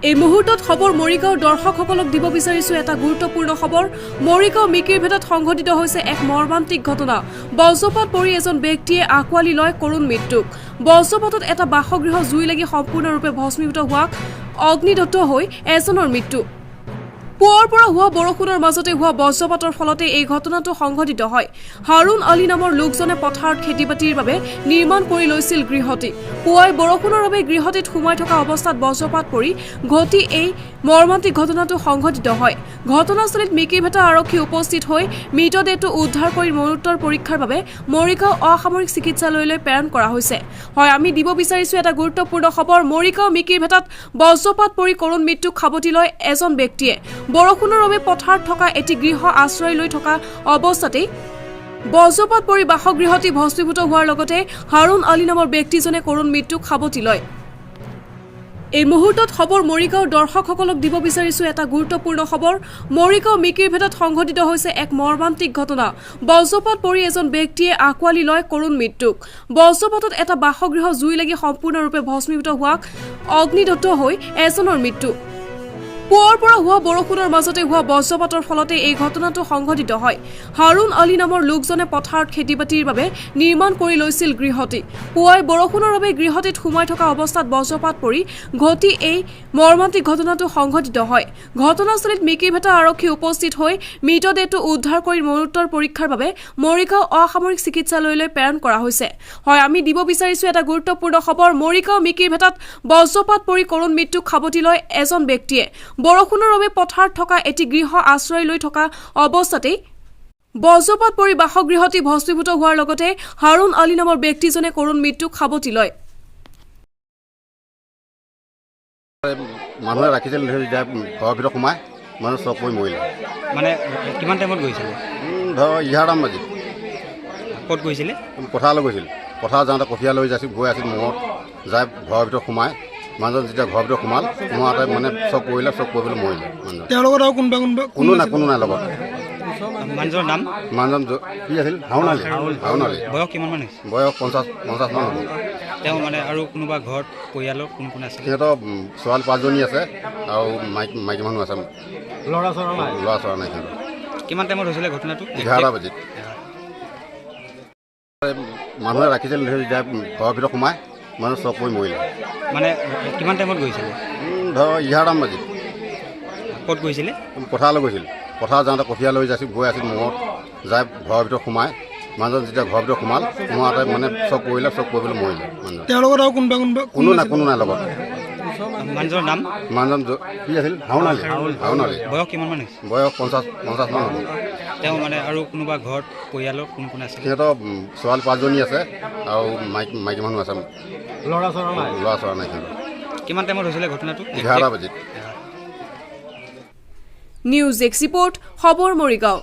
এই মুহূৰ্তত খবৰ মৰিগাঁওৰ দৰ্শকসকলক দিব বিচাৰিছো এটা গুৰুত্বপূৰ্ণ খবৰ। মৰিগাঁও মিকিৰ ভেটত সংঘটিত হৈছে এক মৰ্মান্তিক ঘটনা। বজ্ৰপাত পৰি এজন ব্যক্তিয়ে আঁকোৱালি লয় কৰুণ মৃত্যুক। বজ্ৰপাতত এটা বাসগৃহ জুই লাগি সম্পূৰ্ণৰূপে ভস্মীভূত হোৱাক অগ্নিদগ্ধ হৈ এজনৰ মৃত্যু। পুৱাৰ পৰা হোৱা বৰষুণৰ মাজতে হোৱা বজ্ৰপাতৰ ফলতে এই ঘটনাটো সংঘটিত হয়। হাৰুণ আলী নামৰ লোকজনে পথাৰত খেতি-বাতিৰ বাবে নিৰ্মাণ কৰি লৈছিল গৃহটি। পুৱাই বৰষুণৰ বাবে গৃহটিত সোমাই থকা অৱস্থাত বজ্ৰপাত পৰি ঘটি এই মৰ্মান্তিক ঘটনাটো সংঘটিত হয়। ঘটনাস্থলীত মিকিৰভেটা আৰক্ষী উপস্থিত হৈ মৃতদেহটো উদ্ধাৰ কৰি মৰণোত্তৰ পৰীক্ষাৰ বাবে মৰিগাঁও অসামৰিক চিকিৎসালয়লৈ প্ৰেৰণ কৰা হৈছে। হয়, আমি দিব বিচাৰিছো এটা গুৰুত্বপূৰ্ণ খবৰ। মৰিগাঁও মিকিৰভেটাত বজ্ৰপাত পৰি কৰুণ মৃত্যুক সাৱটি লয় এজন ব্যক্তিয়ে। বৰষুণৰ বাবে পথাৰত থকা এটি গৃহ আশ্ৰয় লৈ থকা অৱস্থাতেই বজ্ৰপাত পৰি বাসগৃহটি ভস্মীভূত হোৱাৰ লগতে হাৰুণ আলী নামৰ ব্যক্তিজনে কৰুণ মৃত্যুক সাৱটি লয়। এই মুহূৰ্তত খবৰ মৰিগাঁওৰ দৰ্শকসকলক দিব বিচাৰিছো এটা গুৰুত্বপূৰ্ণ খবৰ। মৰিগাঁও মিকিৰ ভেটত সংঘটিত হৈছে এক মৰ্মান্তিক ঘটনা। বজ্ৰপাত পৰি এজন ব্যক্তিয়ে আঁকোৱালি লয় কৰুণ মৃত্যুক। বজ্ৰপাতত এটা বাসগৃহ জুই লাগি সম্পূৰ্ণৰূপে ভস্মীভূত হোৱাক অগ্নিদগ্ধ হৈ এজনৰ মৃত্যু। পুৱাৰ পৰা হোৱা বৰষুণৰ মাজতে হোৱা বজ্ৰপাতৰ ফলতে এই ঘটনাটো সংঘটিত হয়। হাৰুণ আলী নামৰ লোকজনে পথাৰত খেতি-বাতিৰ বাবে নিৰ্মাণ কৰি লৈছিল গৃহটি। পুৱাই বৰষুণৰ বাবে গৃহটিত সোমাই থকা অৱস্থাত বজ্ৰপাত পৰি ঘটি এই মৰ্মান্তিক ঘটনাটো সংঘটিত হয়। ঘটনাস্থলীত মিকিৰভেটা আৰক্ষী উপস্থিত হৈ মৃতদেহটো উদ্ধাৰ কৰি মৰণোত্তৰ পৰীক্ষাৰ বাবে মৰিগাঁও অসামৰিক চিকিৎসালয়লৈ প্ৰেৰণ কৰা হৈছে। হয়, আমি দিব বিচাৰিছো এটা গুৰুত্বপূৰ্ণ খবৰ। মৰিগাঁও মিকিৰভেটাত বজ্ৰপাত পৰি কৰুণ মৃত্যুক সাৱটি লয় এজন ব্যক্তিয়ে। বৰষুণৰ বাবে পথাৰত থকা এটি গৃহ আশ্ৰয় লৈ থকা অৱস্থাতেই বজ্ৰপাত পৰি বাসগৃহটি ভস্মীভূত হোৱাৰ লগতে হাৰুণ আলী নামৰ ব্যক্তিজনে কৰুণ মৃত্যুক সাৱটি লয়। মানুহে ৰাখিছিল ঘৰৰ ভিতৰত সোমাই মানুহ চব পৰি মৰিলে। মানে কিমান টাইমত গৈছিলে? ধৰ 11টামান বাজি। ক'ত গৈছিলে? পথাৰলৈ গৈছিল। পথাৰ যাওঁতে কঠীয়া লৈ গৈ আছিল মূৰত যাই ঘৰৰ ভিতৰত সোমাই মানুহজন যেতিয়া ঘৰৰ ভিতৰত সোমাওঁতে মানে চব পৰিলে, চব পৰি পেলাই মৰিলে। তেওঁৰ লগত আৰু কোনো নাই লগত। মানুহজনৰ নাম? মানুহজন কি আছিল? হাৰুণ আলী। বয়স কিমান মান হৈছে? বয়স 50 মান হ'ব। তেওঁ মানে আৰু কোনোবা ঘৰত পৰিয়ালৰ কোন আছে? সিহঁতৰ ছোৱালী 5জনী আছে আৰু মাইকী মানুহ আছে। ল'ৰা চৰা নাই সিহঁতৰ। কিমান টাইমত হৈছিলে ঘটনাটো? 11টা বাজিত। মানুহে ৰাখিছিল ঘৰৰ ভিতৰত সোমাই মানুহ চব পৰি মৰিলে। মানে কিমান টাইমত গৈছিলে? ধৰ 11টামান বাজি। ক'ত গৈছিলে? পথাৰলৈ গৈছিল। পথাৰ যাওঁতে কঠীয়া লৈ গৈ আছিল মূৰত যাই ঘৰৰ ভিতৰত সোমাই মানুহজন যেতিয়া ঘৰৰ ভিতৰত সোমাওঁতে মানে চব পৰিলে, চব পৰি পেলাই মৰিলে। তেওঁৰ লগত আৰু কোনো নাই লগত। মানুহজনৰ নাম? মানুহজন কি আছিল? হাৰুণ আলী। বয়স কিমান মান হৈছে? বয়স 50 মান হ'ব। তেওঁ মানে আৰু কোনোবা ঘৰত পৰিয়ালৰ কোন আছে? সিহঁতৰ ছোৱালী 5জনী আছে আৰু মাইকী মানুহ আছে। ল'ৰা চৰা নাই সিহঁতৰ। কিমান টাইমত হৈছিলে ঘটনাটো? 11টা বাজিত। নিউজ এক্স ৰিপৰ্ট, খবৰ মৰিগাঁও।